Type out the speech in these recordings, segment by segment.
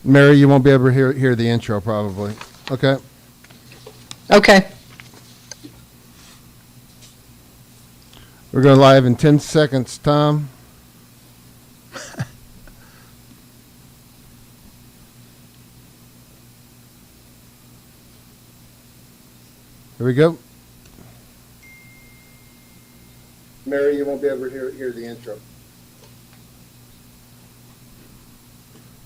Mary, you won't be able to hear the intro probably. Okay. Okay. We're going live in 10 seconds, Tom. Here we go. Mary, you won't be able to hear the intro.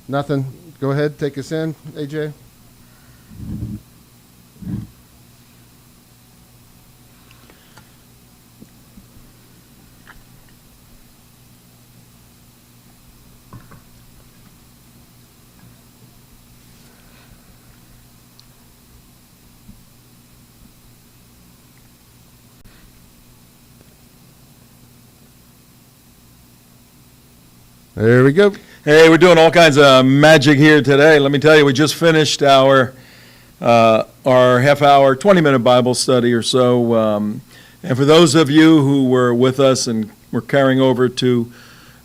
Nothing. Go ahead, take us in, AJ. There we go. Hey, we're doing all kinds of magic here today. Let me tell you, we just finished our half-hour, 20-minute Bible study or so. And for those of you who were with us and were carrying over to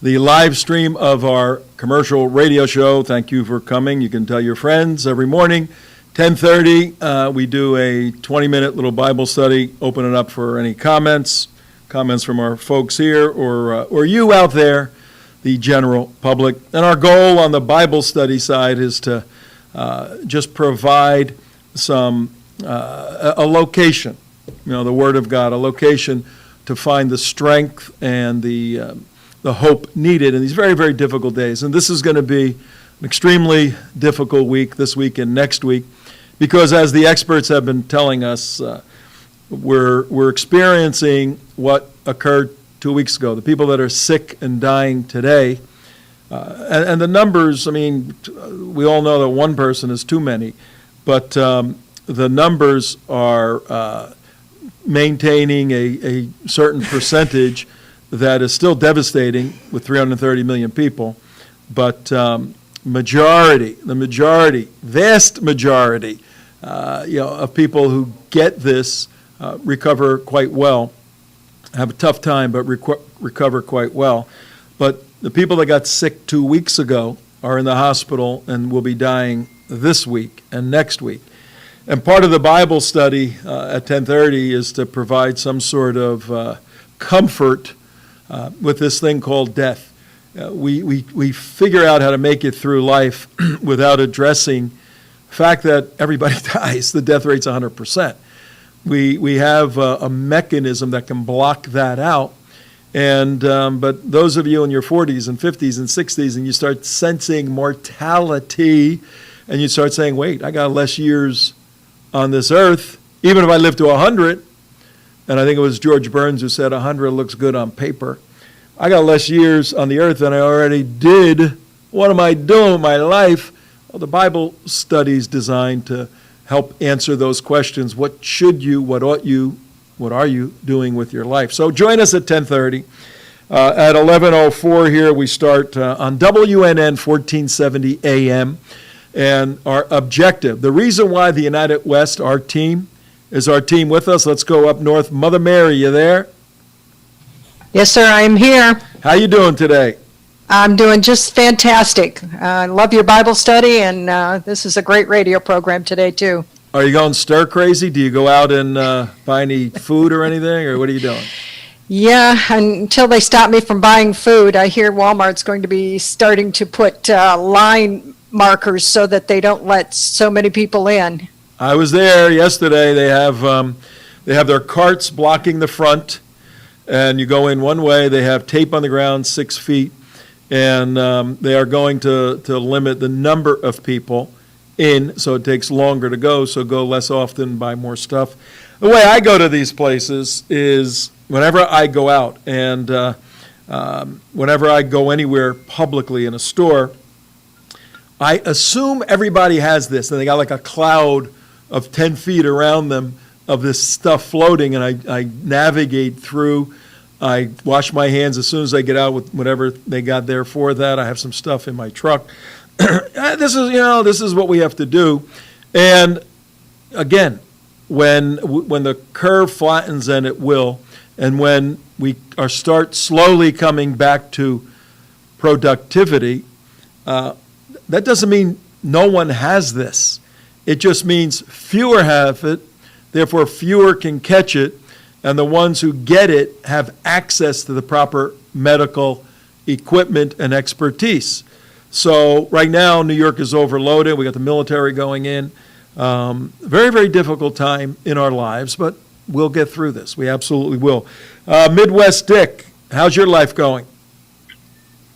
the live stream of our commercial radio show, thank you for coming. You can tell your friends every morning, 10:30, we do a 20-minute little Bible study, open it up for any comments from our folks here or you out there, the general public. And our goal on the Bible study side is to just provide a location, the Word of God, a location to find the strength and the hope needed in these very, very difficult days. And this is going to be an extremely difficult week, this week and next week, because as the experts have been telling us, we're experiencing what occurred 2 weeks ago. The people that are sick and dying today, and the numbers, I mean, we all know that one person is too many, but the numbers are maintaining a certain percentage that is still devastating with 330 million people, but the vast majority, of people who get this recover quite well. Have a tough time, but recover quite well. But the people that got sick 2 weeks ago are in the hospital and will be dying this week and next week. And part of the Bible study at 10:30 is to provide some sort of comfort with this thing called death. We figure out how to make it through life without addressing the fact that everybody dies. The death rate's 100%. We have a mechanism that can block that out, and but those of you in your 40s and 50s and 60s, and you start sensing mortality, and you start saying, wait, I got less years on this earth, even if I live to 100, and I think it was George Burns who said 100 looks good on paper. I got less years on the earth than I already did. What am I doing with my life? Well, the Bible study is designed to help answer those questions. What should you, what ought you, what are you doing with your life? So join us at 10:30. At 11:04 here, we start on WWNN 1470 AM. And our objective, the reason why the United West, our team with us. Let's go up north. Mother Mary, you there? Yes, sir, I'm here. How you doing today? I'm doing just fantastic. I love your Bible study, and this is a great radio program today, too. Are you going stir crazy? Do you go out and buy any food or anything, or what are you doing? Yeah, until they stop me from buying food. I hear Walmart's going to be starting to put line markers so that they don't let so many people in. I was there yesterday. They have their carts blocking the front, and you go in one way. They have tape on the ground 6 feet. And they are going to limit the number of people in, so it takes longer to go, so go less often, buy more stuff. The way I go to these places is whenever I go out, and whenever I go anywhere publicly in a store, I assume everybody has this, and they got like a cloud of 10 feet around them of this stuff floating, and I navigate through. I wash my hands as soon as I get out with whatever they got there for that. I have some stuff in my truck. This is what we have to do. And again, when the curve flattens, and it will, and when we start slowly coming back to productivity, that doesn't mean no one has this. It just means fewer have it, therefore fewer can catch it, and the ones who get it have access to the proper medical equipment and expertise. So right now, New York is overloaded. We got the military going in. Very, very difficult time in our lives, but we'll get through this. We absolutely will. Midwest Dick, how's your life going?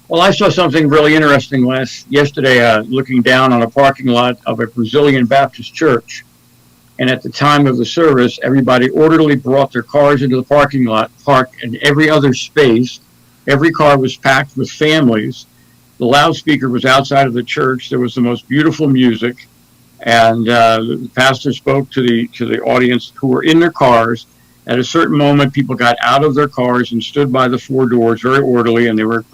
Well, I saw something really interesting yesterday, looking down on a parking lot of a Brazilian Baptist church. And at the time of the service, everybody orderly brought their cars into the parking lot, parked in every other space. Every car was packed with families. The loudspeaker was outside of the church. There was the most beautiful music. And the pastor spoke to the audience who were in their cars. At a certain moment, people got out of their cars and stood by the four doors, very orderly, and they were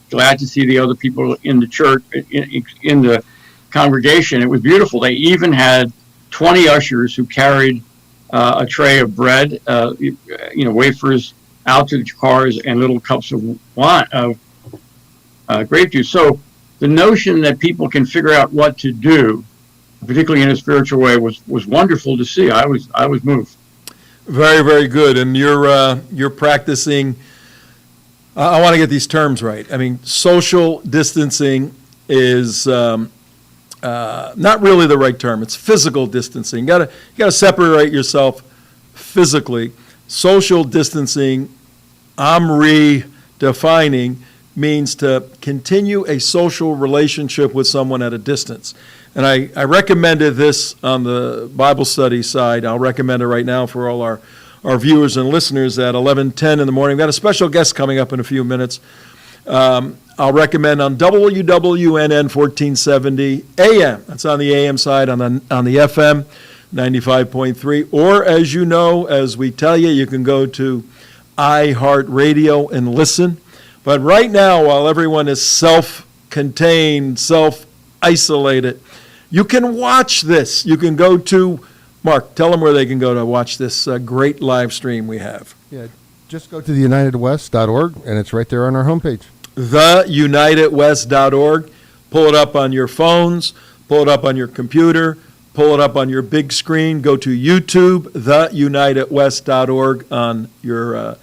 glad to see the other people in the church, in the congregation. It was beautiful. They even had 20 ushers who carried a tray of bread, wafers out to the cars, and little cups of wine, of grape juice. So the notion that people can figure out what to do, particularly in a spiritual way, was wonderful to see. I was moved. Very, very good. And you're practicing. I want to get these terms right. I mean, social distancing is not really the right term. It's physical distancing. You gotta separate yourself physically. Social distancing, I'm redefining, means to continue a social relationship with someone at a distance. And I recommended this on the Bible study side. I'll recommend it right now for all our viewers and listeners at 11:10 in the morning. We've got a special guest coming up in a few minutes. I'll recommend on WWNN 1470 AM. That's on the AM side, on the FM 95.3. Or, as you know, as we tell you, you can go to iHeartRadio and listen. But right now, while everyone is self-contained, self-isolated, you can watch this. You can go to, Mark, tell them where they can go to watch this great live stream we have. Yeah, just go to theunitedwest.org, and it's right there on our homepage. theunitedwest.org. Pull it up on your phones, pull it up on your computer, pull it up on your big screen. Go to YouTube, theunitedwest.org on your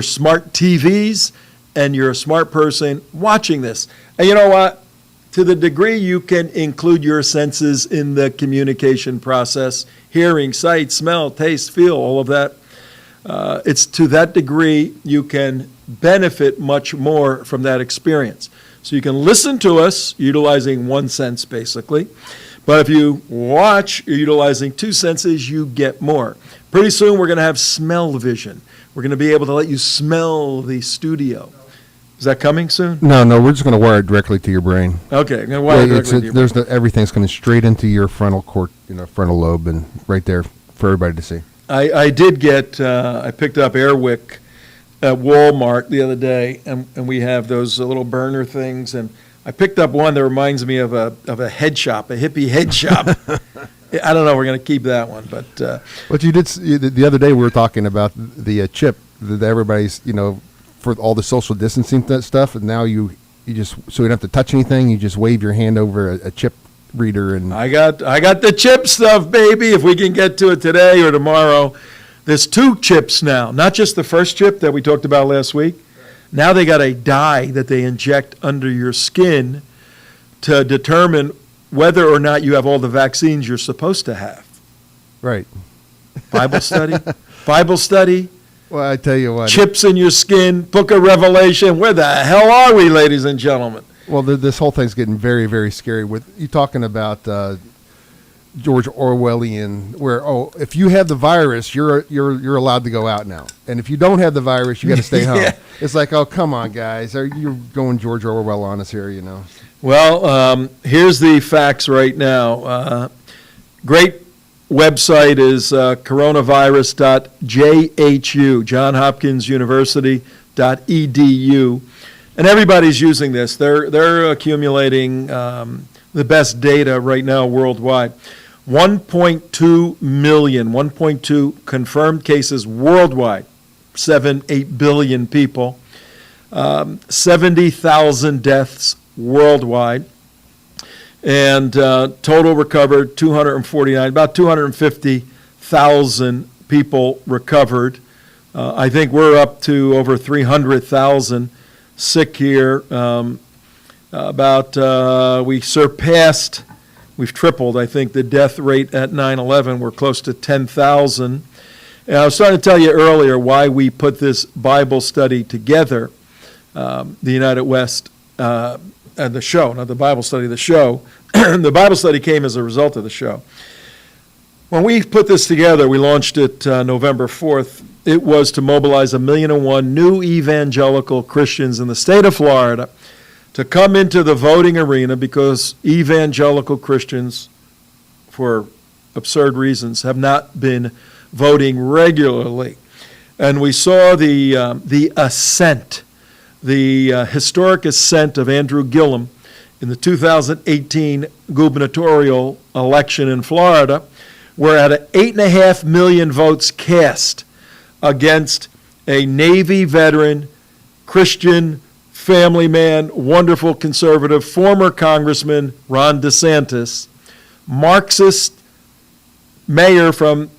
smart TVs, and you're a smart person watching this. And you know what? To the degree you can include your senses in the communication process, hearing, sight, smell, taste, feel, all of that, it's to that degree you can benefit much more from that experience. So you can listen to us utilizing one sense, basically. But if you watch, you're utilizing two senses, you get more. Pretty soon we're going to have smell vision. We're going to be able to let you smell the studio. Is that coming soon? No, we're just going to wire it directly to your brain. Okay, I'm going to wire it directly to your brain. Everything's coming straight into your frontal lobe, and right there for everybody to see. I did get, I picked up Airwick at Walmart the other day, and we have those little burner things, and I picked up one that reminds me of a head shop, a hippie head shop. I don't know, we're going to keep that one, but... What you did, the other day we were talking about the chip that everybody's, for all the social distancing stuff, and now you just, so you don't have to touch anything, you just wave your hand over a chip reader. And I got the chip stuff, baby, if we can get to it today or tomorrow. There's two chips now, not just the first chip that we talked about last week. Now they got a dye that they inject under your skin to determine whether or not you have all the vaccines you're supposed to have. Right. Bible study. Well, I tell you what. Chips in your skin, Book of Revelation. Where the hell are we, ladies and gentlemen? Well, this whole thing's getting very, very scary. With you talking about George Orwellian, where if you have the virus, you're allowed to go out now, and if you don't have the virus, you got to stay home. Yeah. It's like, oh, come on, guys, you're going George Orwell on us here, Well, here's the facts right now. Great website is coronavirus.jhu, Johns Hopkins University.edu, and everybody's using this. They're accumulating the best data right now worldwide. 1.2 million, 1.2 confirmed cases worldwide, 8 billion people, 70,000 deaths worldwide. and total recovered 249, about 250,000 people recovered. I think we're up to over 300,000 sick here. We've tripled, I think, the death rate at 9/11. We're close to 10,000. And I was trying to tell you earlier why we put this Bible study together, the United West and the show, not the Bible study, the show. The Bible study came as a result of the show. When we put this together, we launched it November 4th. It was to mobilize 1,000,001 new evangelical Christians in the state of Florida to come into the voting arena, because evangelical Christians, for absurd reasons, have not been voting regularly. And we saw the ascent, the historic ascent of Andrew Gillum in the 2018 gubernatorial election in Florida, where at 8.5 million votes cast against a Navy veteran, Christian, family man, wonderful conservative, former Congressman Ron DeSantis, Marxist mayor from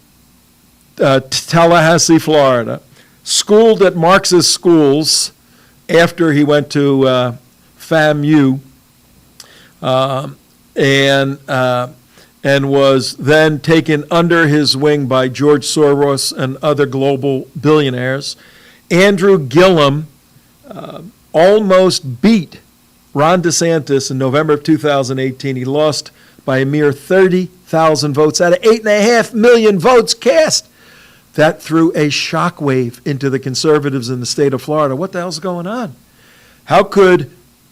Tallahassee, Florida, schooled at Marxist schools after he went to FAMU, and was then taken under his wing by George Soros and other global billionaires. Andrew Gillum almost beat Ron DeSantis in November of 2018. He lost by a mere 30,000 votes out of 8.5 million votes cast. That threw a shockwave into the conservatives in the state of Florida. What the hell's going on? How could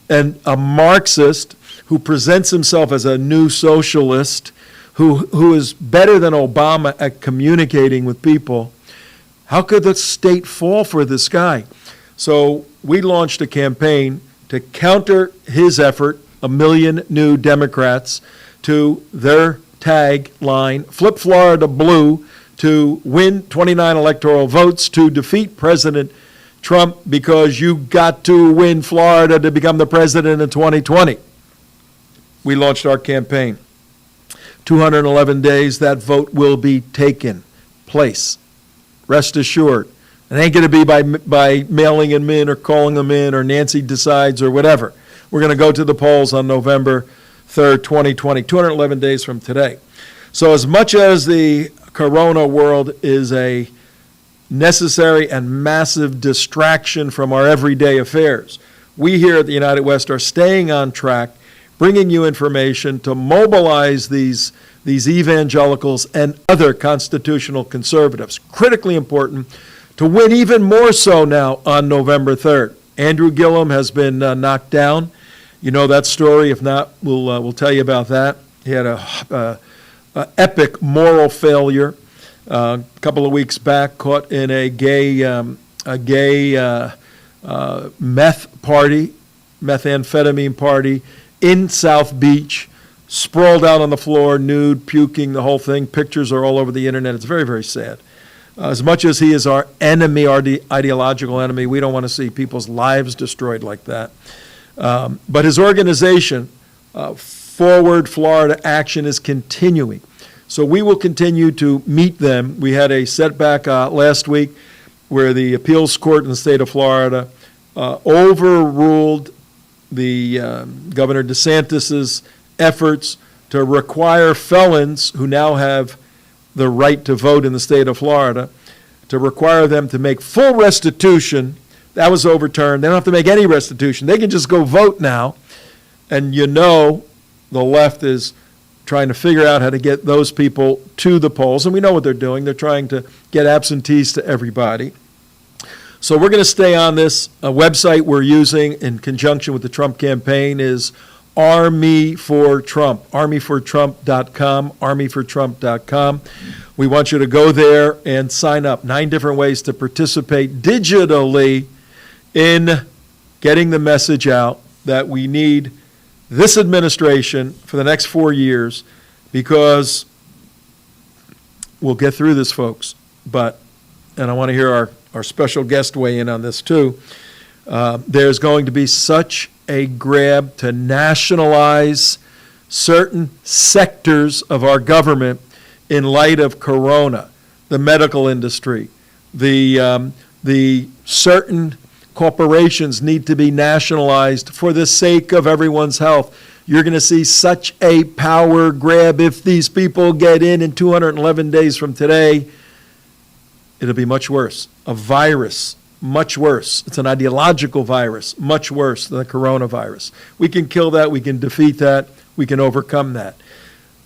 a Marxist who presents himself as a new socialist, who is better than Obama at communicating with people, how could the state fall for this guy? So we launched a campaign to counter his effort, 1 million new Democrats, to their tagline, flip Florida blue, to win 29 electoral votes, to defeat President Trump, because you got to win Florida to become the president in 2020. We launched our campaign. 211 days, that vote will be taken place. Rest assured. It ain't going to be by mailing them in or calling them in or Nancy decides or whatever. We're going to go to the polls on November 3rd, 2020, 211 days from today. So as much as the corona world is a necessary and massive distraction from our everyday affairs, we here at the United West are staying on track, bringing you information to mobilize these evangelicals and other constitutional conservatives. Critically important to win even more so now on November 3rd. Andrew Gillum has been knocked down. You know that story. If not, we'll tell you about that. He had a epic moral failure a couple of weeks back, caught in a gay methamphetamine party in South Beach, sprawled out on the floor, nude, puking, the whole thing. Pictures are all over the internet. It's very, very sad. As much as he is our enemy, our ideological enemy, we don't want to see people's lives destroyed like that. But his organization, Forward Florida Action, is continuing. So we will continue to meet them. We had a setback last week where the appeals court in the state of Florida overruled the Governor DeSantis's efforts to require felons who now have the right to vote in the state of Florida, to require them to make full restitution. That was overturned. They don't have to make any restitution. They can just go vote now. And you know the left is trying to figure out how to get those people to the polls. And we know what they're doing. They're trying to get absentees to everybody. So we're going to stay on this. A website we're using in conjunction with the Trump campaign is Army for Trump, armyfortrump.com, armyfortrump.com. We want you to go there and sign up. 9 different ways to participate digitally in getting the message out that we need this administration for the next 4 years, because we'll get through this, folks. And I want to hear our special guest weigh in on this too. There's going to be such a grab to nationalize certain sectors of our government in light of Corona, the medical industry, the certain corporations need to be nationalized for the sake of everyone's health. You're going to see such a power grab if these people get in 211 days from today. It'll be much worse. A virus, much worse. It's an ideological virus, much worse than the coronavirus. We can kill that. We can defeat that. We can overcome that.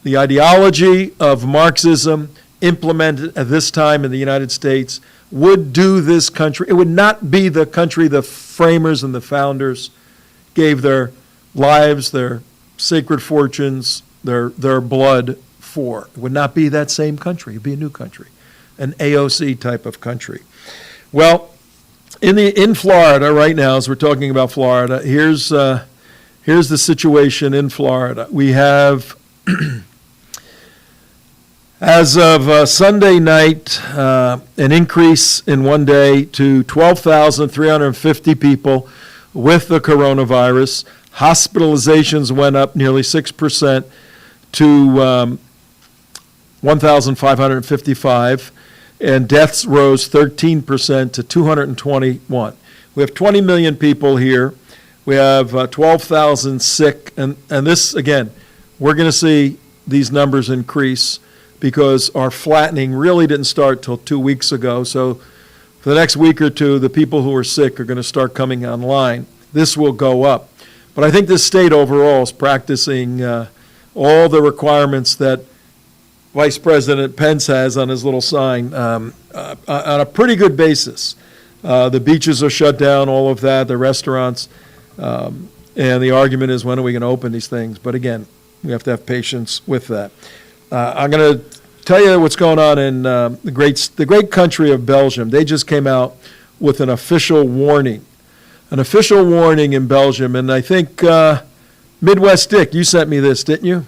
The ideology of Marxism implemented at this time in the United States would do this country. It would not be the country the framers and the founders gave their lives, their sacred fortunes, their blood for. It would not be that same country. It would be a new country, an AOC type of country. Well, in Florida right now, as we're talking about Florida, here's the situation in Florida. We have, as of Sunday night, an increase in one day to 12,350 people with the coronavirus. Hospitalizations went up nearly 6% to 1,555, and deaths rose 13% to 221. We have 20 million people here. We have 12,000 sick, and this, again, we're going to see these numbers increase because our flattening really didn't start till 2 weeks ago. So for the next week or two, the people who are sick are going to start coming online. This will go up. But I think this state overall is practicing all the requirements that Vice President Pence has on his little sign on a pretty good basis. The beaches are shut down, all of that, the restaurants, and the argument is, when are we going to open these things? But again, we have to have patience with that. I'm going to tell you what's going on in the great country of Belgium. They just came out with an official warning in Belgium, and I think Midwest Dick, you sent me this, didn't you?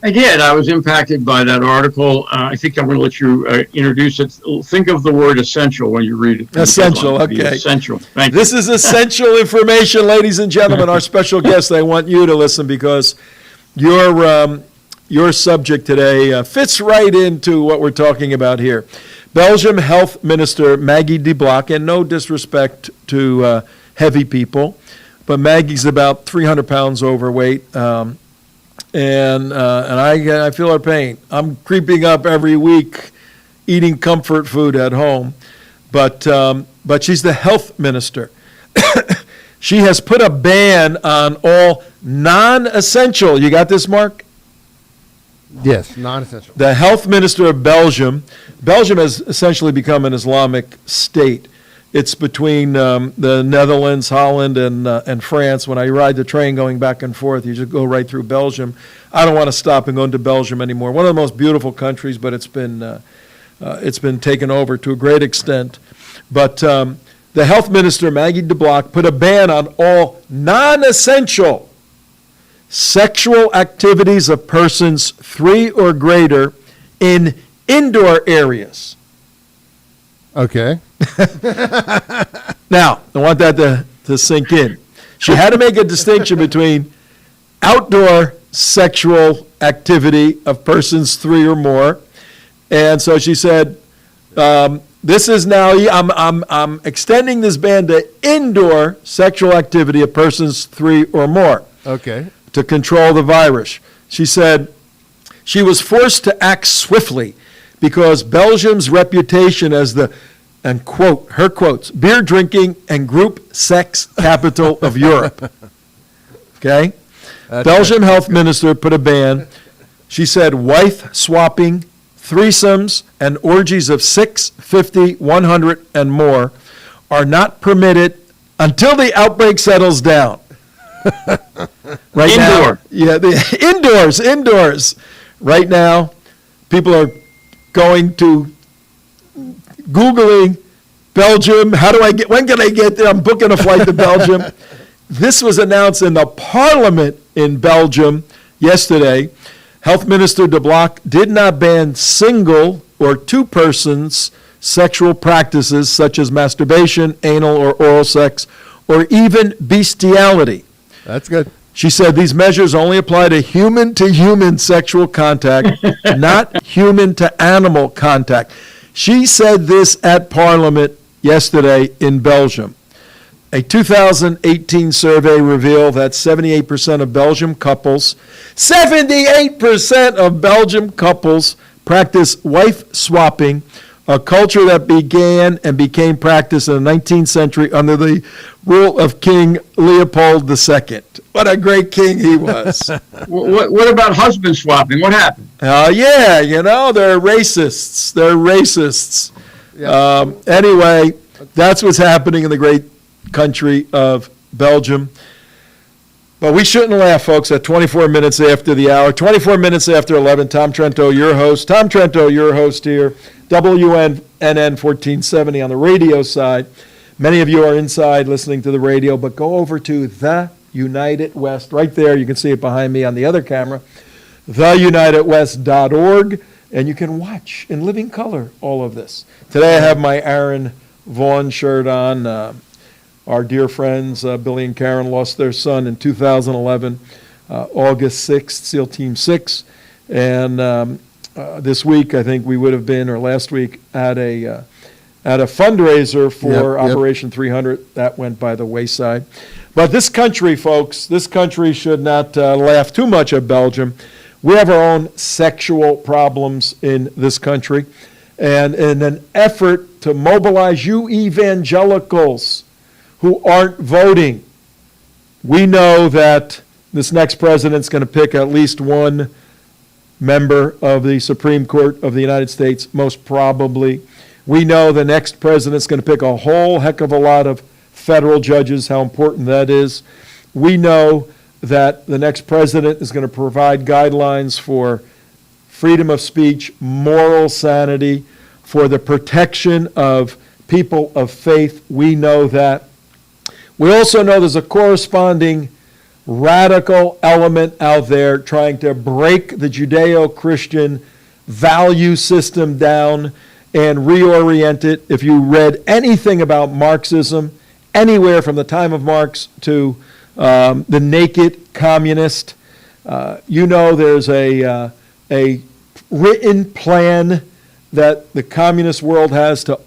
I did. I was impacted by that article. I think I'm going to let you introduce it. Think of the word essential when you read it. Essential, okay. Essential. Thank you. This is essential information, ladies and gentlemen. Our special guest, I want you to listen because your subject today fits right into what we're talking about here. Belgium Health Minister Maggie de Block, and no disrespect to heavy people, but Maggie's about 300 pounds overweight, and I feel her pain. I'm creeping up every week, eating comfort food at home, but she's the health minister. She has put a ban on all non-essential. You got this, Mark? Yes, non-essential. The health minister of Belgium has essentially become an Islamic state. It's between the Netherlands, Holland, and France. When I ride the train going back and forth, you just go right through Belgium. I don't want to stop and go into Belgium anymore. One of the most beautiful countries, but it's been taken over to a great extent. But the health minister, Maggie de Block, put a ban on all non-essential sexual activities of persons 3 or greater in indoor areas. Okay. Now, I want that to sink in. She had to make a distinction between outdoor sexual activity of persons 3 or more, and so she said, "This is now. I'm extending this ban to indoor sexual activity of persons 3 or more." Okay. To control the virus. She said she was forced to act swiftly because Belgium's reputation as the, and quote, her quotes, beer drinking and group sex capital of Europe. Okay? Belgium health minister put a ban. She said wife swapping, threesomes, and orgies of 6, 50, 100, and more are not permitted until the outbreak settles down. Right Indoor. now, yeah, indoors. Right now, people are going to Googling Belgium. When can I get there? I'm booking a flight to Belgium. This was announced in the parliament in Belgium yesterday. Health Minister de Block did not ban single or 2 persons sexual practices such as masturbation, anal or oral sex, or even bestiality. That's good. She said these measures only apply to human sexual contact, not human to animal contact. She said this at Parliament yesterday in Belgium. A 2018 survey revealed that 78% of Belgian couples, 78% of Belgian couples practice wife swapping, a culture that began and became practiced in the 19th century under the rule of King Leopold II. What a great king he was. What about husband swapping? What happened? Yeah, they're racists. They're racists. Yeah. Anyway, that's what's happening in the great country of Belgium. But we shouldn't laugh, folks, at 24 minutes after the hour. 24 minutes after 11, Tom Trento, your host. Tom Trento, your host here. WWNN 1470 on the radio side. Many of you are inside listening to the radio, but go over to The United West. Right there, you can see it behind me on the other camera. theunitedwest.org, and you can watch in living color all of this. Today I have my Aaron Vaughn shirt on. Our dear friends, Billy and Karen, lost their son in 2011, August 6th, SEAL Team 6. And this week, I think we would have been, or last week, at a fundraiser for Operation 300. That went by the wayside. But this country, folks, this country should not laugh too much at Belgium. We have our own sexual problems in this country. And in an effort to mobilize you evangelicals who aren't voting, we know that this next president's going to pick at least one member of the Supreme Court of the United States, most probably. We know the next president's going to pick a whole heck of a lot of federal judges, how important that is. We know that the next president is going to provide guidelines for freedom of speech, moral sanity, for the protection of people of faith. We know that. We also know there's a corresponding radical element out there trying to break the Judeo-Christian value system down and reorient it. If you read anything about Marxism, anywhere from the time of Marx to the naked communist, there's a written plan that the communist world has to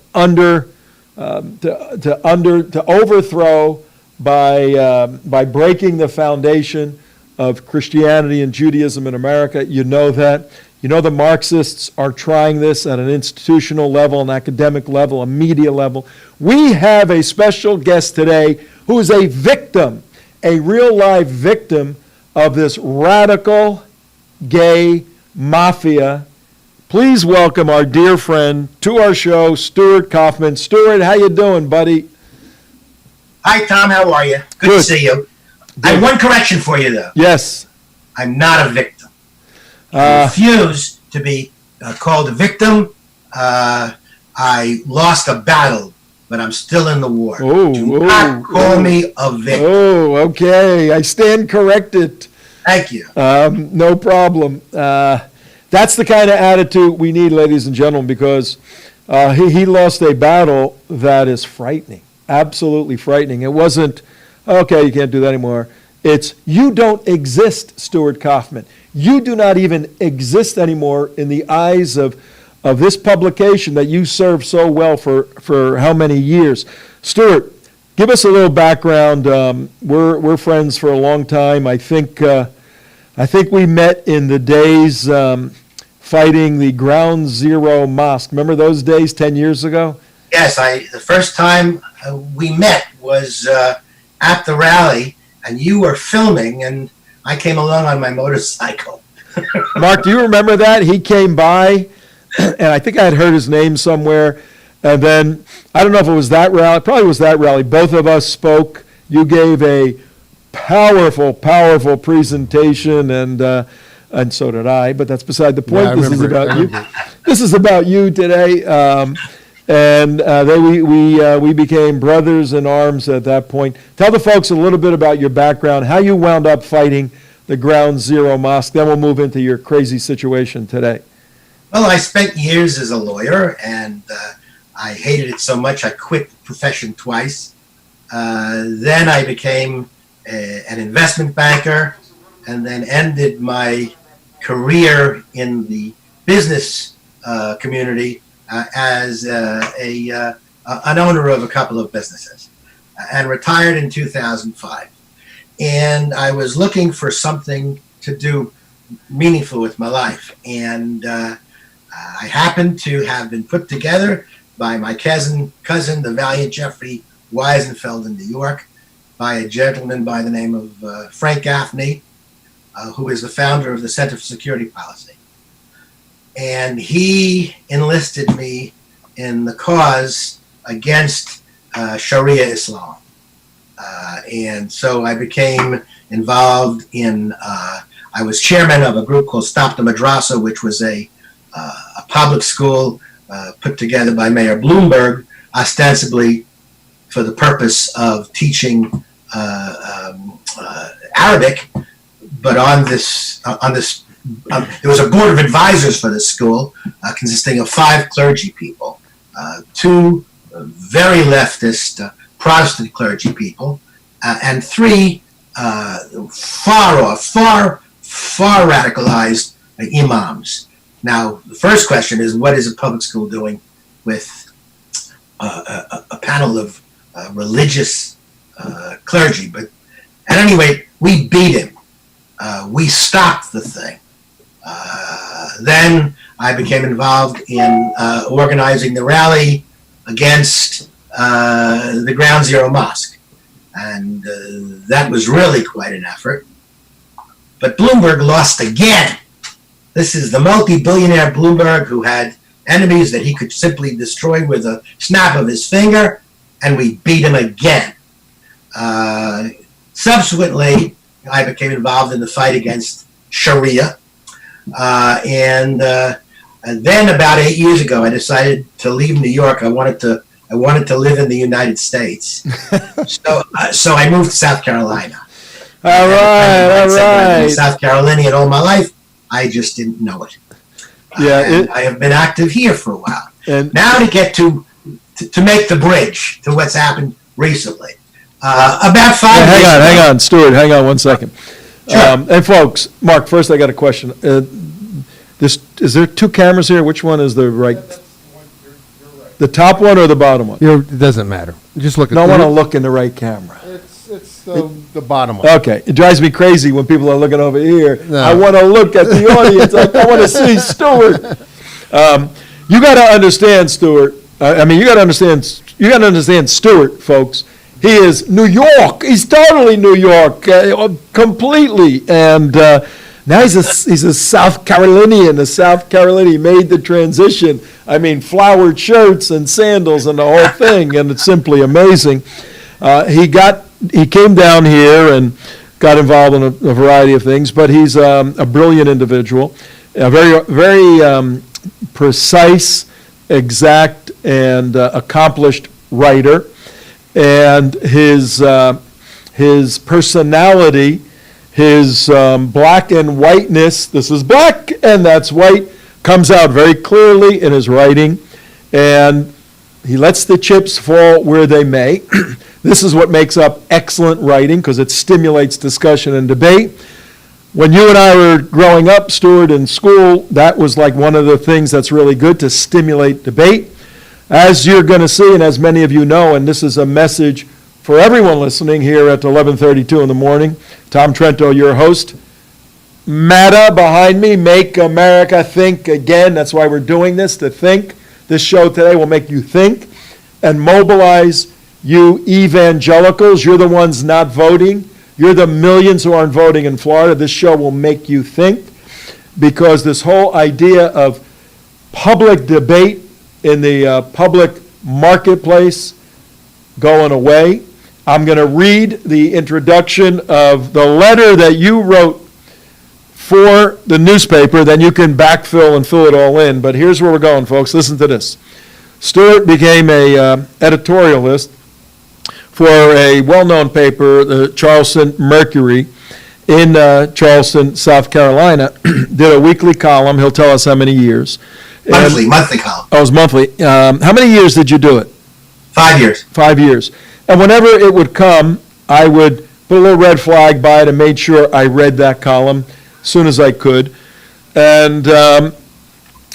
overthrow by breaking the foundation of Christianity and Judaism in America. You know that. You know the Marxists are trying this at an institutional level, an academic level, a media level. We have a special guest today who is a victim, a real live victim of this radical gay mafia. Please welcome our dear friend to our show, Stuart Kaufman. Stuart, how you doing, buddy? Hi, Tom. How are you? Good to see you. I have one correction for you, though. Yes. I'm not a victim. I refuse to be called a victim. I lost a battle, but I'm still in the war. Do not call me a victim. Oh, okay. I stand corrected. Thank you. No problem. That's the kind of attitude we need, ladies and gentlemen, because he lost a battle that is frightening, absolutely frightening. It wasn't, okay, you can't do that anymore. It's, you don't exist, Stuart Kaufman. You do not even exist anymore in the eyes of this publication that you served so well for how many years. Stuart, give us a little background. We're friends for a long time. I think we met in the days fighting the Ground Zero Mosque. Remember those days 10 years ago? Yes, the first time we met was at the rally, and you were filming, and I came along on my motorcycle. Mark, do you remember that? He came by, and I think I had heard his name somewhere, and then, I don't know if it was that rally, probably was that rally. Both of us spoke. You gave a powerful, powerful presentation, and so did I, but that's beside the point. Yeah, this is about you. it. This is about you today. And then we became brothers in arms at that point. Tell the folks a little bit about your background, how you wound up fighting the Ground Zero Mosque. Then we'll move into your crazy situation today. Well, I spent years as a lawyer, and I hated it so much I quit the profession twice. Then I became an investment banker, and then ended my career in the business community as an owner of a couple of businesses, and retired in 2005. And I was looking for something to do meaningful with my life, and I happened to have been put together by my cousin, the valiant Jeffrey Weisenfeld in New York, by a gentleman by the name of Frank Gaffney, who is the founder of the Center for Security Policy. And he enlisted me in the cause against Sharia Islam. And so I became involved in, I was chairman of a group called Stop the Madrasa, which was a public school put together by Mayor Bloomberg, ostensibly for the purpose of teaching Arabic, but there was a board of advisors for this school consisting of 5 clergy people, 2 very leftist Protestant clergy people, and 3 far radicalized imams. Now, the first question is, what is a public school doing with a panel of religious clergy? But at any rate, we beat him. We stopped the thing. Then I became involved in organizing the rally against the Ground Zero Mosque. And that was really quite an effort. But Bloomberg lost again. This is the multi-billionaire Bloomberg who had enemies that he could simply destroy with a snap of his finger, and we beat him again. Subsequently, I became involved in the fight against Sharia. And then about 8 years ago, I decided to leave New York. I wanted to live in the United States. So I moved to South Carolina. All right. I've been South Carolinian all my life. I just didn't know it. Yeah, I have been active here for a while. And now to get to make the bridge to what's happened recently. About 5 years ago. hang on, Stuart, hang on 1 second. Sure. And folks, Mark, first I got a question. Is there 2 cameras here? Which one is the right? The top one or the bottom one? It doesn't matter. Just look at. No, I want to look in the right camera. It's the bottom one. Okay, it drives me crazy when people are looking over here. No. I want to look at the audience. I want to see Stuart. You got to understand, Stuart. You got to understand Stuart, folks. He is New York. He's totally New York, completely. And now he's a South Carolinian. A South Carolinian. He made the transition. I mean, flowered shirts and sandals and the whole thing, and it's simply amazing. He came down here and got involved in a variety of things, but he's a brilliant individual, a very precise, exact, and accomplished writer. And his personality, his black and whiteness, this is black and that's white, comes out very clearly in his writing. And he lets the chips fall where they may. This is what makes up excellent writing, because it stimulates discussion and debate. When you and I were growing up, Stuart, in school, that was like one of the things that's really good, to stimulate debate. As you're going to see, and as many of you know, and this is a message for everyone listening here at 11:32 in the morning, Tom Trento, your host. MATA behind me, Make America Think Again. That's why we're doing this, to think. This show today will make you think and mobilize you evangelicals. You're the ones not voting. You're the millions who aren't voting in Florida. This show will make you think, because this whole idea of public debate in the public marketplace going away. I'm going to read the introduction of the letter that you wrote for the newspaper, then you can backfill and fill it all in. But here's where we're going, folks. Listen to this. Stuart became a editorialist for a well-known paper, the Charleston Mercury, in Charleston, South Carolina. Did a weekly column. He'll tell us how many years. Monthly column. Oh, it was monthly. How many years did you do it? 5 years. 5 years. And whenever it would come, I would put a little red flag by it and made sure I read that column as soon as I could. And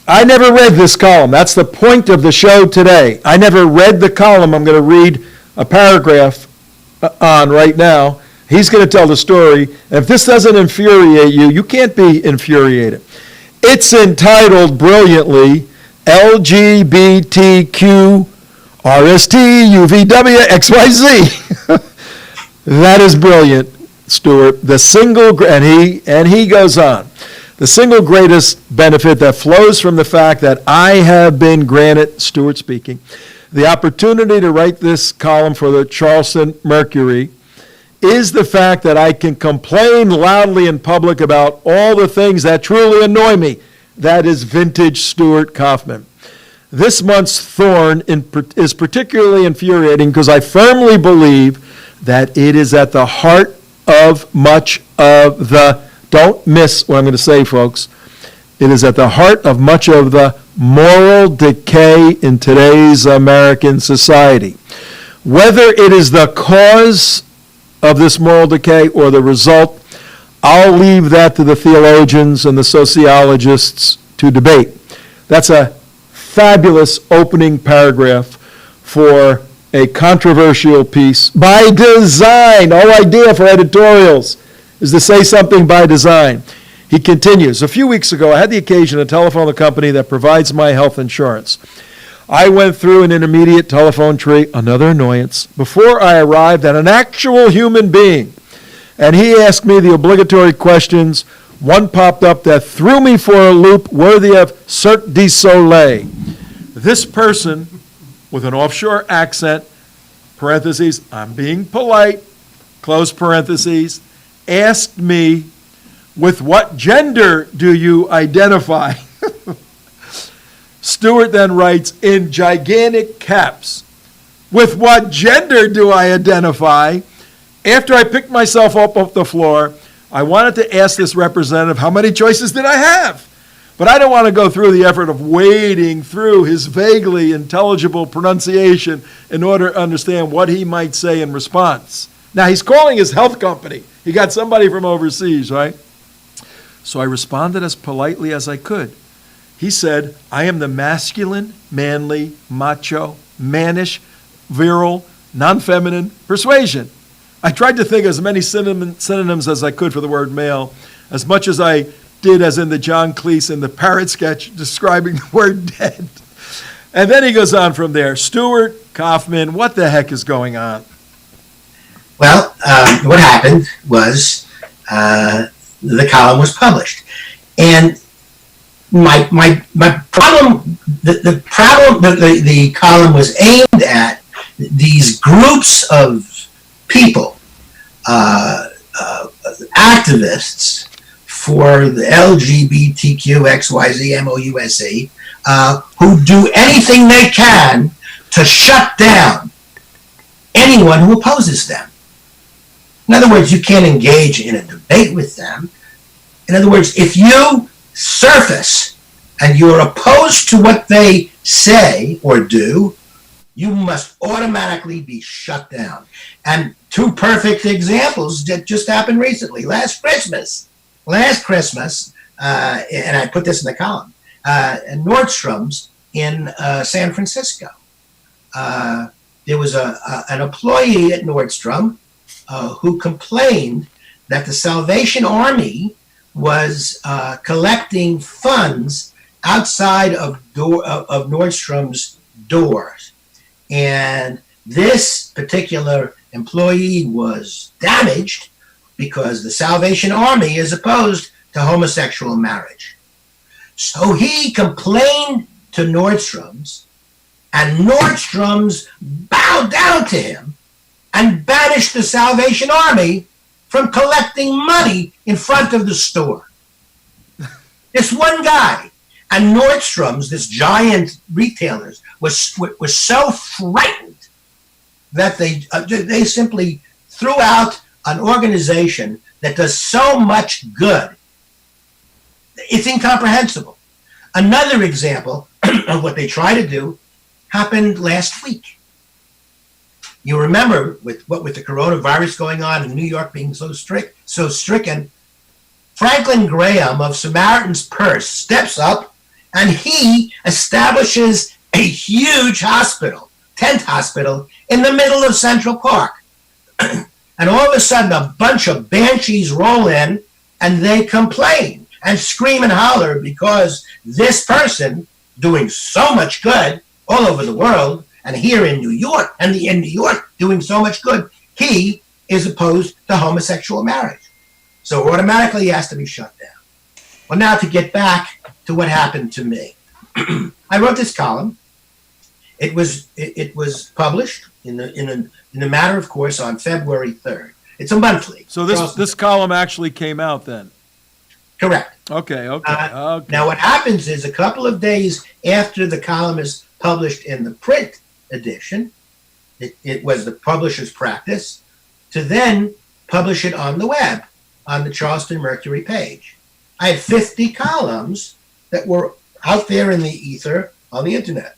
I never read this column. That's the point of the show today. I never read the column I'm going to read a paragraph on right now. He's going to tell the story. And if this doesn't infuriate you, you can't be infuriated. It's entitled brilliantly, LGBTQ RST UVW XYZ. That is brilliant, Stuart. The single, and he goes on. The single greatest benefit that flows from the fact that I have been granted, Stuart speaking, the opportunity to write this column for the Charleston Mercury is the fact that I can complain loudly in public about all the things that truly annoy me. That is vintage Stuart Kaufman. This month's thorn is particularly infuriating because I firmly believe that it is at the heart of much of the, don't miss what I'm going to say, folks, it is at the heart of much of the moral decay in today's American society. Whether it is the cause of this moral decay or the result, I'll leave that to the theologians and the sociologists to debate. That's a fabulous opening paragraph for a controversial piece by design. Our idea for editorials is to say something by design. He continues, a few weeks ago, I had the occasion to telephone the company that provides my health insurance. I went through an intermediate telephone tree, another annoyance, before I arrived at an actual human being. And he asked me the obligatory questions. One popped up that threw me for a loop worthy of Cirque du Soleil. This person, with an offshore accent, parentheses, I'm being polite, close parentheses, asked me, with what gender do you identify? Stuart then writes in gigantic caps, with what gender do I identify? After I picked myself up off the floor, I wanted to ask this representative how many choices did I have? But I don't want to go through the effort of wading through his vaguely intelligible pronunciation in order to understand what he might say in response. Now, he's calling his health company. He got somebody from overseas, right? So I responded as politely as I could. He said, I am the masculine, manly, macho, mannish, virile, non-feminine persuasion. I tried to think of as many synonyms as I could for the word male, as much as I did as in the John Cleese and the parrot sketch describing the word dead. And then he goes on from there. Stuart Kaufman, what the heck is going on? Well, what happened was the column was published. And my problem, the column was aimed at these groups of people, activists for the LGBTQ XYZ MOUSE, who do anything they can to shut down anyone who opposes them. In other words, you can't engage in a debate with them. In other words, if you surface and you're opposed to what they say or do, you must automatically be shut down. And two perfect examples that just happened recently. Last Christmas, and I put this in the column, Nordstrom's in San Francisco. There was an employee at Nordstrom who complained that the Salvation Army was collecting funds outside of Nordstrom's doors. And this particular employee was damaged because the Salvation Army is opposed to homosexual marriage. So he complained to Nordstrom's, and Nordstrom's bowed down to him and banished the Salvation Army from collecting money in front of the store. This one guy. And Nordstrom's, this giant retailers, was so frightened that they simply threw out an organization that does so much good. It's incomprehensible. Another example of what they try to do happened last week. You remember with the coronavirus going on and New York being so stricken, Franklin Graham of Samaritan's Purse steps up and he establishes a huge hospital, tent hospital, in the middle of Central Park. And all of a sudden, a bunch of banshees roll in and they complain and scream and holler because this person doing so much good all over the world and here in New York, and in New York doing so much good, he is opposed to homosexual marriage. So automatically he has to be shut down. Well, now to get back to what happened to me. I wrote this column. It was published in the Matter of Course on February 3rd. It's a monthly. So this column actually came out then? Correct. Okay. Now what happens is a couple of days after the column is published in the print edition, it was the publisher's practice to then publish it on the web, on the Charleston Mercury page. I had 50 columns that were out there in the ether on the internet.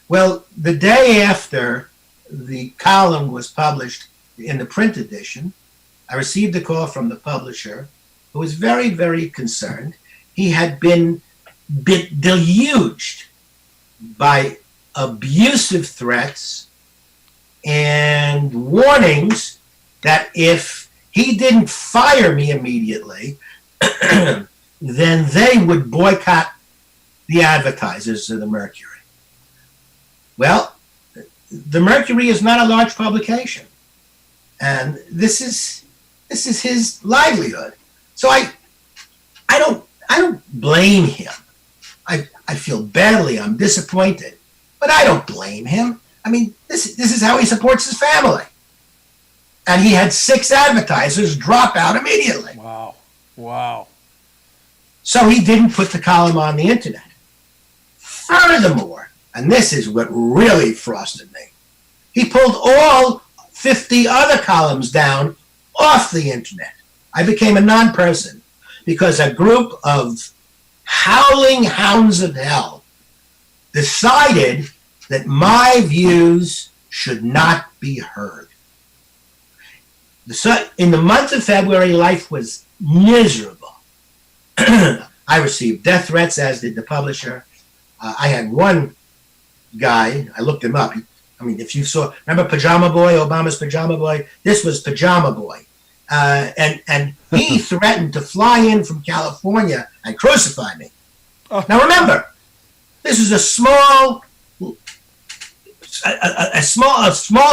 Well, the day after the column was published in the print edition, I received a call from the publisher who was very, very concerned. He had been deluged by abusive threats and warnings that if he didn't fire me immediately, then they would boycott the advertisers of the Mercury. Well, the Mercury is not a large publication, and this is his livelihood. So I don't blame him. I feel badly. I'm disappointed, but I don't blame him. I mean, this is how he supports his family. And he had 6 advertisers drop out immediately. Wow. So he didn't put the column on the internet. Furthermore, and this is what really frosted me, he pulled all 50 other columns down off the internet. I became a non-person because a group of howling hounds of hell decided that my views should not be heard. In the month of February, life was miserable. I received death threats, as did the publisher. I had one guy, I looked him up. If you saw, remember Pajama Boy, Obama's Pajama Boy? This was Pajama Boy. And he threatened to fly in from California and crucify me. Oh. Now remember, this is a small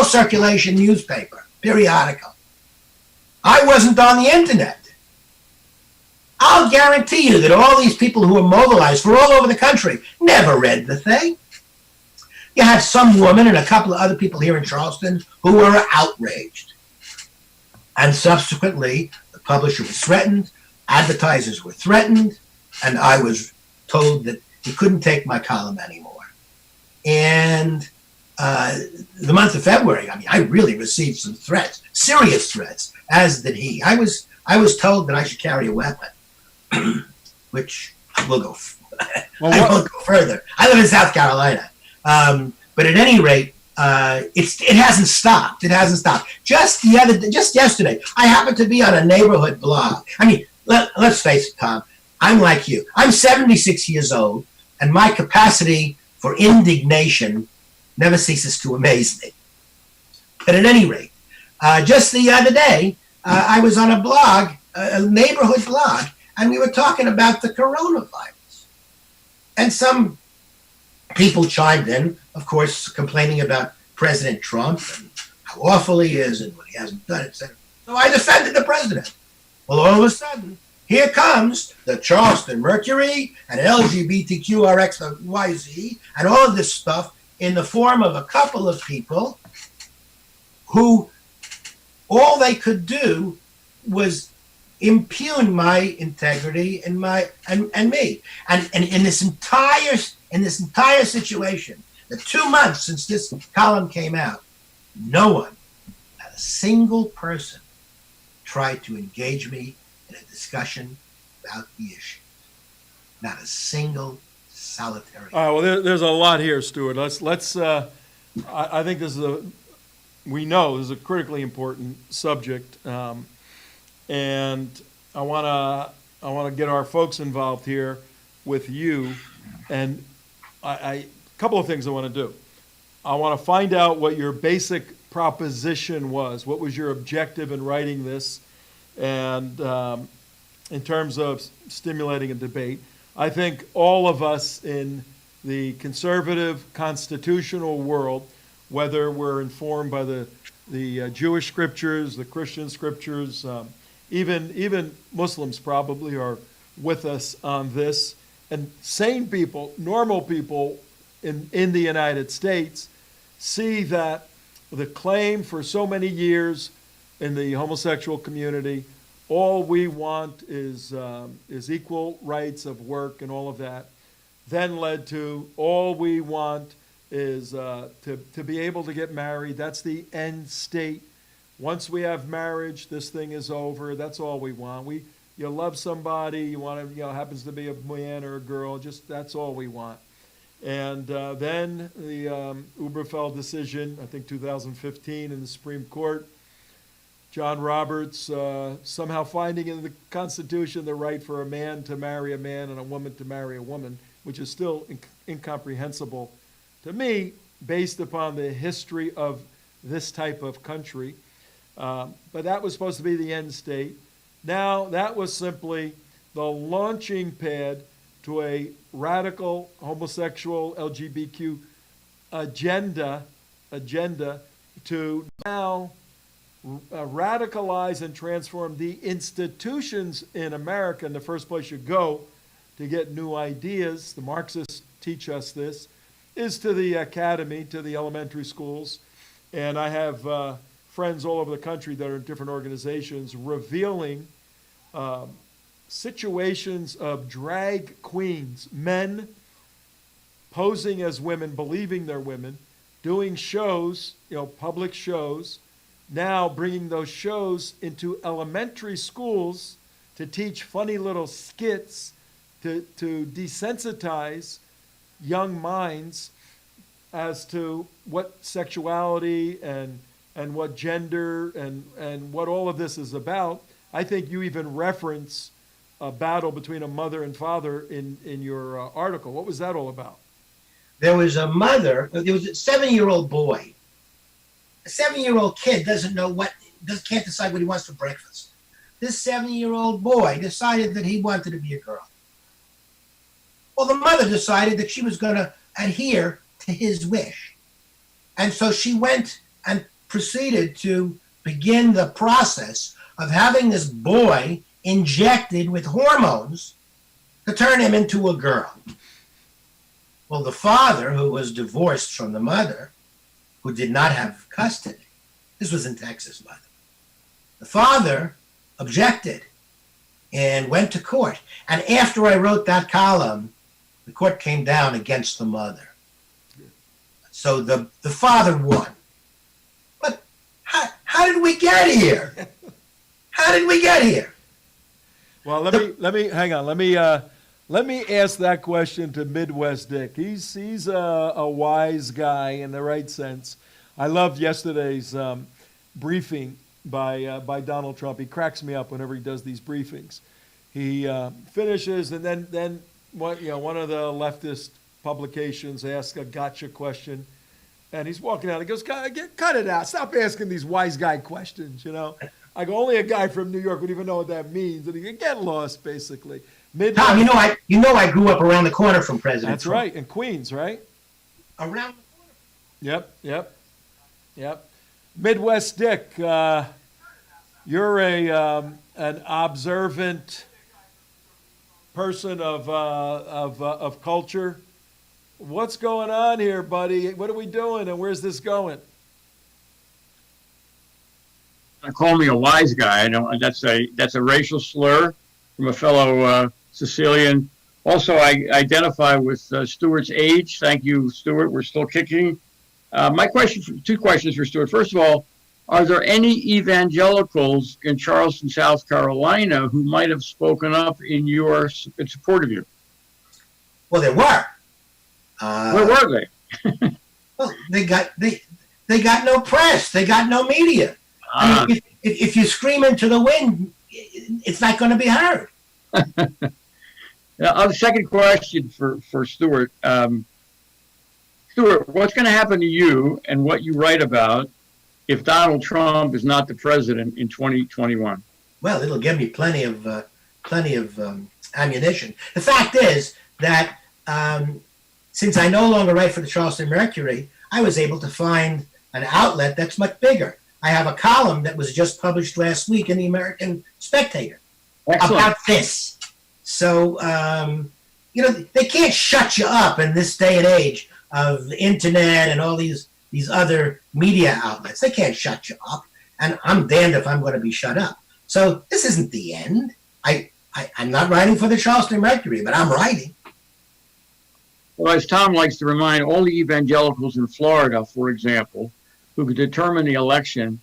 circulation newspaper, periodical. I wasn't on the internet. I'll guarantee you that all these people who are mobilized from all over the country never read the thing. You had some woman and a couple of other people here in Charleston who were outraged. And subsequently, the publisher was threatened, advertisers were threatened, and I was told that he couldn't take my column anymore. And the month of February, I really received some threats, serious threats, as did he. I was told that I should carry a weapon, which I won't go further. I live in South Carolina. But at any rate, it hasn't stopped. It hasn't stopped. Just yesterday, I happened to be on a neighborhood blog. Let's face it, Tom. I'm like you. I'm 76 years old, and my capacity for indignation never ceases to amaze me. But at any rate, just the other day, I was on a blog, a neighborhood blog, and we were talking about the coronavirus. And some people chimed in, of course, complaining about President Trump and how awful he is and what he hasn't done, etc. So I defended the president. Well, all of a sudden, here comes the Charleston Mercury and LGBTQRXYZ and all of this stuff in the form of a couple of people who all they could do was impugn my integrity and me. And in this entire situation, the 2 months since this column came out, no one, not a single person, tried to engage me in a discussion about the issue. Not a single solitary. All right. Well, there's a lot here, Stuart. Let's. I think this is we know this is a critically important subject, and I want to get our folks involved here with you, and a couple of things I want to do. I want to find out what your basic proposition was. What was your objective in writing this, and in terms of stimulating a debate? I think all of us in the conservative constitutional world, whether we're informed by the Jewish scriptures, the Christian scriptures, even Muslims probably are with us on this, and sane people, normal people in the United States see that the claim for so many years in the homosexual community, all we want is equal rights of work and all of that, then led to all we want is to be able to get married. That's the end state. Once we have marriage, this thing is over. That's all we want. You love somebody, you want to, happens to be a man or a girl, just that's all we want. And then the Obergefell decision, I think 2015 in the Supreme Court, John Roberts somehow finding in the Constitution the right for a man to marry a man and a woman to marry a woman, which is still incomprehensible to me based upon the history of this type of country. But that was supposed to be the end state. Now that was simply the launching pad to a radical homosexual LGBTQ agenda to now radicalize and transform the institutions in America. In the first place you go to get new ideas, the Marxists teach us this, is to the academy, to the elementary schools. And I have friends all over the country that are in different organizations revealing situations of drag queens, men posing as women, believing they're women, doing shows, public shows, now bringing those shows into elementary schools to teach funny little skits to desensitize young minds as to what sexuality and what gender and what all of this is about. I think you even reference a battle between a mother and father in your article. What was that all about? There was a mother, there was a 7-year-old boy. A 7-year-old kid can't decide what he wants for breakfast. This 7-year-old boy decided that he wanted to be a girl. Well, the mother decided that she was going to adhere to his wish. And so she went and proceeded to begin the process of having this boy injected with hormones to turn him into a girl. Well, the father, who was divorced from the mother, who did not have custody, this was in Texas, by the way, the father objected and went to court. And after I wrote that column, the court came down against the mother. So the father won. But how did we get here? How did we get here? Well, let me hang on. Let me ask that question to Midwest Dick. He's a wise guy in the right sense. I loved yesterday's briefing by Donald Trump. He cracks me up whenever he does these briefings. He finishes, and then one of the leftist publications asks a gotcha question, and he's walking out. He goes, "Cut it out! Stop asking these wise guy questions." I go, only a guy from New York would even know what that means, and he can get lost, basically. Tom, I grew up around the corner from President That's Trump. right, in Queens, right? Around the corner. Yep. Midwest Dick, you're an observant person of culture. What's going on here, buddy? What are we doing, and where's this going? Call me a wise guy. I don't. That's a racial slur from a fellow Sicilian. Also, I identify with Stuart's age. Thank you, Stuart. We're still kicking. Two questions for Stuart. First of all, are there any evangelicals in Charleston, South Carolina, who might have spoken up in support of you? Well, there were. Where were they? Well, they got no press. They got no media. I mean, if you scream into the wind, it's not going to be heard. Now, second question for Stuart. Stuart, what's going to happen to you and what you write about if Donald Trump is not the president in 2021? Well, it'll give me plenty of ammunition. The fact is that since I no longer write for the Charleston Mercury, I was able to find an outlet that's much bigger. I have a column that was just published last week in the American Spectator about this. So, they can't shut you up in this day and age of the internet and all these other media outlets. They can't shut you up. And I'm damned if I'm going to be shut up. So this isn't the end. I'm not writing for the Charleston Mercury, but I'm writing. Well, as Tom likes to remind all the evangelicals in Florida, for example, who could determine the election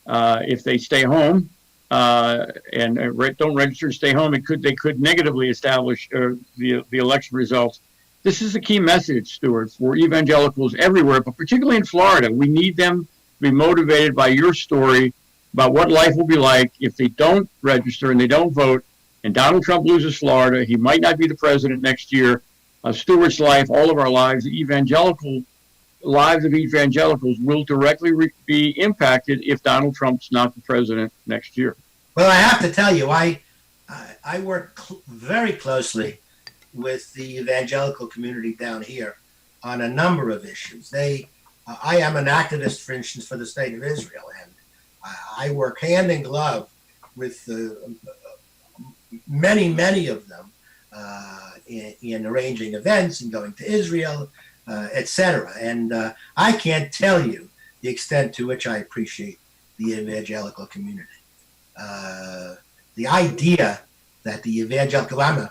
if they stay home and don't register to stay home, they could negatively establish the election results. This is a key message, Stuart, for evangelicals everywhere, but particularly in Florida. We need them to be motivated by your story about what life will be like if they don't register and they don't vote, and Donald Trump loses Florida. He might not be the president next year. Stuart's life, all of our lives, the lives of evangelicals will directly be impacted if Donald Trump's not the president next year. Well, I have to tell you, I work very closely with the evangelical community down here on a number of issues. I am an activist, for instance, for the state of Israel, and I work hand in glove with many of them in arranging events and going to Israel, etc. And I can't tell you the extent to which I appreciate the evangelical community. The idea that the evangelical, I'm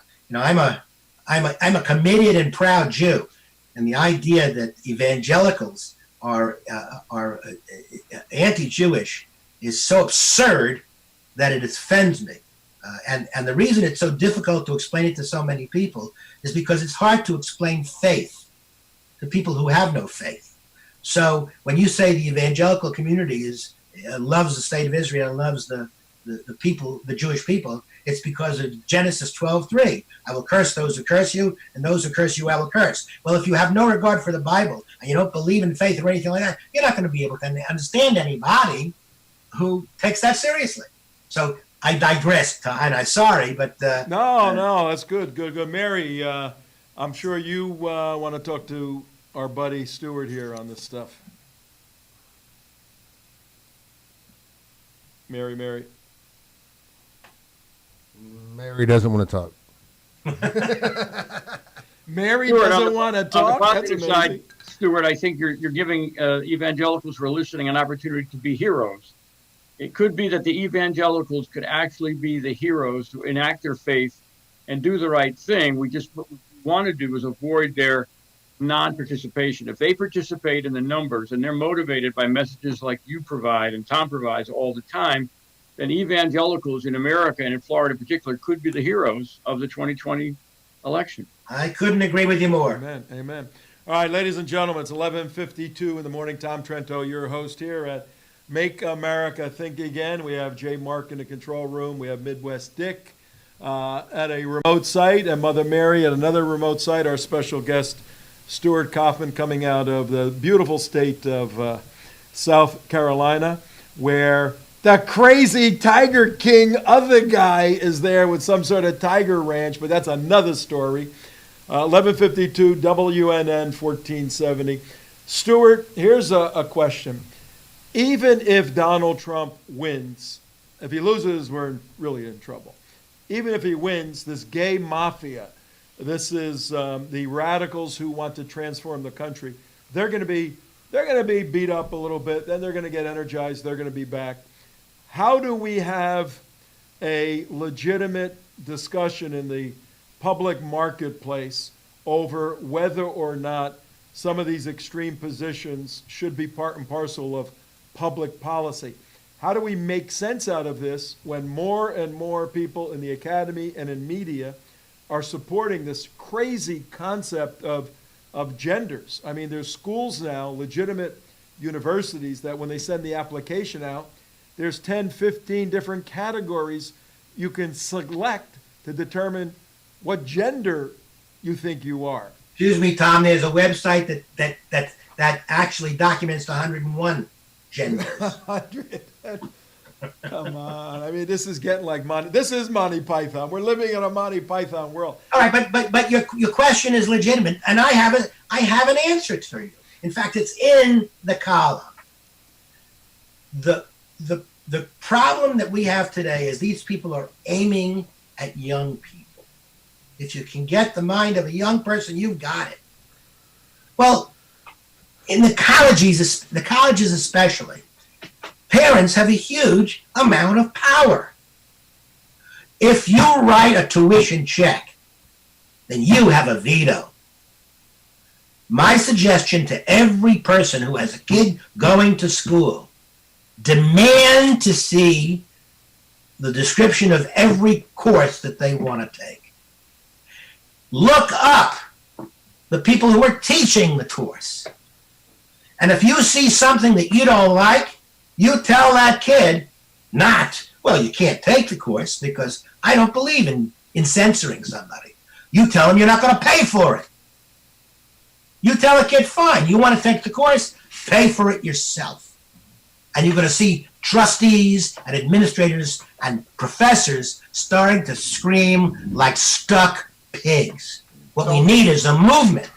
a committed and proud Jew, and the idea that evangelicals are anti-Jewish is so absurd that it offends me. And the reason it's so difficult to explain it to so many people is because it's hard to explain faith to people who have no faith. So when you say the evangelical community loves the state of Israel and loves the people, the Jewish people, it's because of Genesis 12:3. I will curse those who curse you, and those who curse you I will curse. Well, if you have no regard for the Bible and you don't believe in faith or anything like that, you're not going to be able to understand anybody who takes that seriously. So I digress, and I'm sorry, but No, that's good. Mary, I'm sure you want to talk to our buddy Stuart here on this stuff. Mary. Mary doesn't want to talk. Mary Stuart, doesn't want to talk? On the That's positive amazing. side, Stuart, I think you're giving evangelicals who are listening an opportunity to be heroes. It could be that the evangelicals could actually be the heroes who enact their faith and do the right thing. What we want to do is avoid their non-participation. If they participate in the numbers and they're motivated by messages like you provide and Tom provides all the time, then evangelicals in America and in Florida in particular could be the heroes of the 2020 election. I couldn't agree with you more. Amen. All right, ladies and gentlemen, it's 11:52 in the morning. Tom Trento, your host here at Make America Think Again. We have Jay Mark in the control room. We have Midwest Dick at a remote site, and Mother Mary at another remote site. Our special guest, Stuart Kaufman, coming out of the beautiful state of South Carolina, where the crazy Tiger King other guy is there with some sort of tiger ranch, but that's another story. 11:52 WNN 1470. Stuart, here's a question. Even if Donald Trump wins, if he loses, we're really in trouble. Even if he wins, this gay mafia, this is the radicals who want to transform the country. They're going to be beat up a little bit. Then they're going to get energized. They're going to be back. How do we have a legitimate discussion in the public marketplace over whether or not some of these extreme positions should be part and parcel of public policy? How do we make sense out of this when more and more people in the academy and in media are supporting this crazy concept of genders? I mean, there's schools now, legitimate universities that when they send the application out, there's 10, 15 different categories you can select to determine what gender you think you are. Excuse me, Tom, there's a website that actually documents the 101 genders. 100. Come on. I mean, this is getting like Monty. This is Monty Python. We're living in a Monty Python world. All right, but your question is legitimate, and I have an answer for you. In fact, it's in the column. The problem that we have today is these people are aiming at young people. If you can get the mind of a young person, you've got it. Well, in the colleges especially, parents have a huge amount of power. If you write a tuition check, then you have a veto. My suggestion to every person who has a kid going to school, demand to see the description of every course that they want to take. Look up the people who are teaching the course. And if you see something that you don't like, you tell that kid well, you can't take the course because I don't believe in censoring somebody. You tell them you're not going to pay for it. You tell a kid, fine, you want to take the course, pay for it yourself. And you're going to see trustees and administrators and professors starting to scream like stuck pigs. What we need is a movement.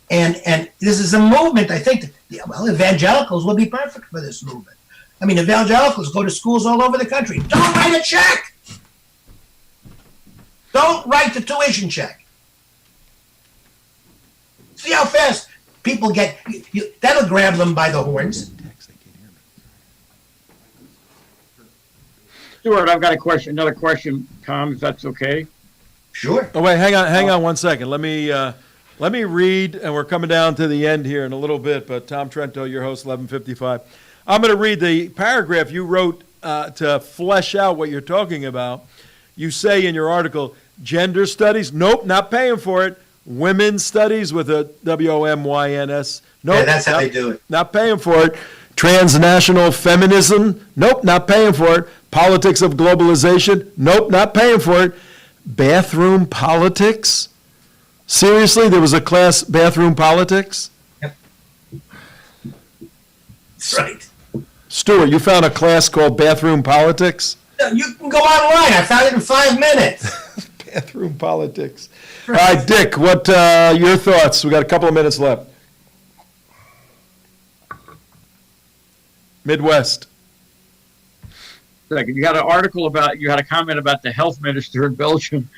And this is a movement, I think, evangelicals will be perfect for this movement. I mean, evangelicals go to schools all over the country. Don't write a check. Don't write the tuition check. See how fast people get, that'll grab them by the horns. Stuart, I've got another question, Tom, if that's okay. Sure. Oh, wait, hang on 1 second. Let me read, and we're coming down to the end here in a little bit, but Tom Trento, your host, 1155. I'm going to read the paragraph you wrote to flesh out what you're talking about. You say in your article, gender studies, nope, not paying for it. Women's studies with a WOMYNS, nope. Yeah, that's how they do it. Not paying for it. Transnational feminism, nope, not paying for it. Politics of globalization, nope, not paying for it. Bathroom politics? Seriously, there was a class, bathroom politics? Yep. That's right. Stuart, you found a class called bathroom politics? You can go online. I found it in 5 minutes. Bathroom politics. All right, Dick, what your thoughts? We got a couple of minutes left. Midwest. Second, you had a comment about the health minister in Belgium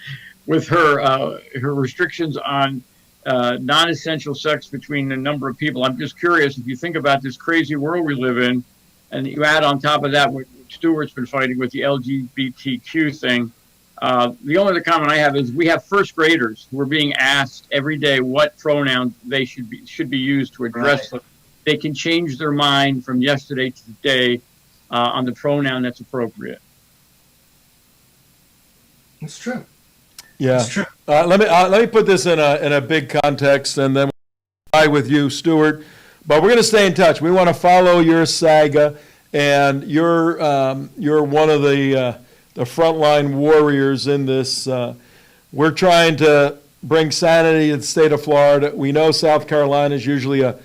with her restrictions on non-essential sex between a number of people. I'm just curious, if you think about this crazy world we live in, and you add on top of that what Stuart's been fighting with the LGBTQ thing, the only other comment I have is we have first graders who are being asked every day what pronouns they should be used to address them. They can change their mind from yesterday to today on the pronoun that's appropriate. It's true. Yeah. It's true. Let me put this in a big context, and then we'll with you, Stuart. But we're going to stay in touch. We want to follow your saga, and you're one of the frontline warriors in this. We're trying to bring sanity to the state of Florida. We know South Carolina is usually a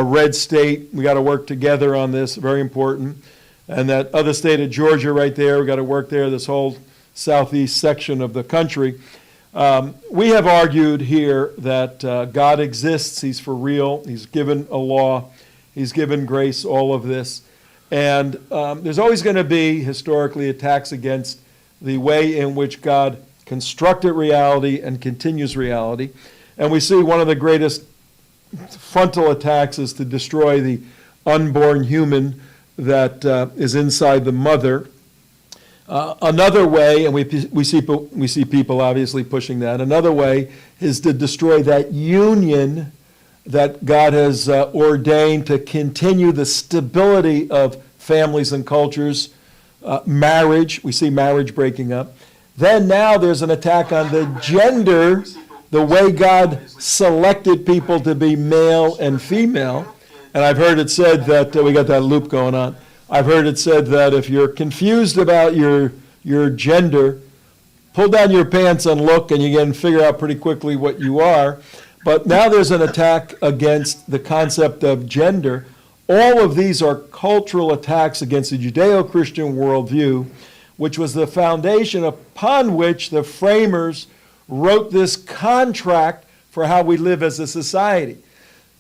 red state. We got to work together on this. Very important. And that other state of Georgia right there, we got to work there. This whole southeast section of the country. We have argued here that God exists. He's for real. He's given a law. He's given grace, all of this. And there's always going to be, historically, attacks against the way in which God constructed reality and continues reality. And we see one of the greatest frontal attacks is to destroy the unborn human that is inside the mother. Another way, and we see people obviously pushing that, another way is to destroy that union that God has ordained to continue the stability of families and cultures. Marriage, we see marriage breaking up. Then now there's an attack on the gender, the way God selected people to be male and female. And I've heard it said that, we got that loop going on. I've heard it said that if you're confused about your gender, pull down your pants and look, and you can figure out pretty quickly what you are. But now there's an attack against the concept of gender. All of these are cultural attacks against the Judeo-Christian worldview, which was the foundation upon which the framers wrote this contract for how we live as a society.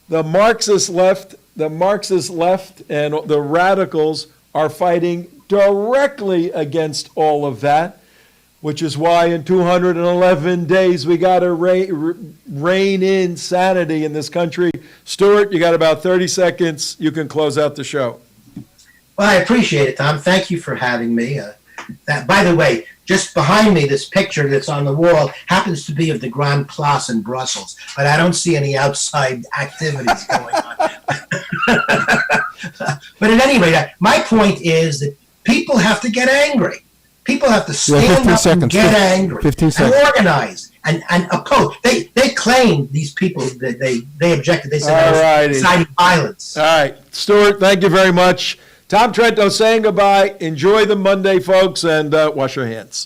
The Marxist left and the radicals are fighting directly against all of that, which is why in 211 days we got to rein in sanity in this country. Stuart, you got about 30 seconds. You can close out the show. Well, I appreciate it, Tom. Thank you for having me. By the way, just behind me, this picture that's on the wall happens to be of the Grand Place in Brussels, but I don't see any outside activities going on. But at any rate, my point is that people have to get angry. People have to stand up and get angry 15 seconds. and organize and oppose. They claim, these people, that they objected. They said it was inciting violence. All right. Stuart, thank you very much. Tom Trento saying goodbye. Enjoy the Monday, folks, and wash your hands.